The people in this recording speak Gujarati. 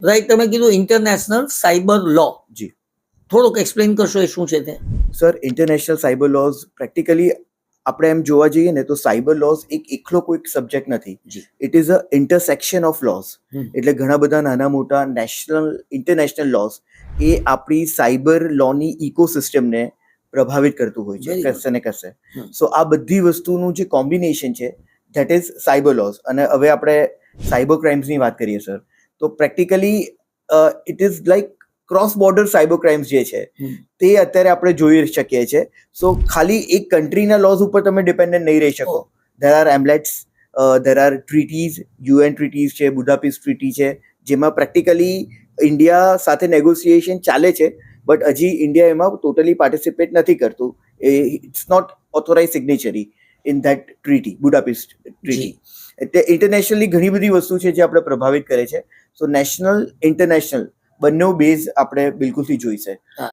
રાઈટ, તમે કીધું ઇન્ટરનેશનલ સાયબર લો, જી થોડુંક એક્સપ્લેન કરશો એ શું છે તે? Sir, international cyber lose practically આપણે એમ જોવા જઈએ ને તો સાયબર લોઝ એક એકલો કોઈક સબ્જેક્ટ નથી. જી. It is a intersection of laws. એટલે ઘણા બધા નાના મોટા નેશનલ ઇન્ટરનેશનલ લોઝ એ આપણી સાયબર લોની ઇકોસિસ્ટમને પ્રભાવિત કરતું હોય છે Very good. કશે ને કશે. હમ. સો આ બધી વસ્તુનું જે કોમ્બિનેશન છે ધેટ ઇઝ સાયબર લોઝ. અને હવે આપણે સાયબર ક્રાઇમ્સની વાત કરીએ સર, તો practically it is like cross border cyber crimes જે છે તે અત્યારે આપણે જોઈ શકીએ છીએ. સો ખાલી એક કન્ટ્રીના લોઝ ઉપર તમે ડિપેન્ડન્ટ નહીં રહી શકો. There are amulets, there are treaties, UN treaties છે, બુડાપેસ્ટ ટ્રીટી છે, જેમાં પ્રેક્ટિકલી ઇન્ડિયા સાથે નેગોશિએશન ચાલે છે, બટ હજી ઇન્ડિયા એમાં ટોટલી પાર્ટિસિપેટ નથી કરતું. It's not authorize signatory in that treaty, Budapest treaty. એટલે ઇન્ટરનેશનલી ઘણી બધી વસ્તુ છે જે આપણે પ્રભાવિત કરે છે. સો નેશનલ ઇન્ટરનેશનલ બંને બેઝ આપણે બિલકુલથી જોઈશે.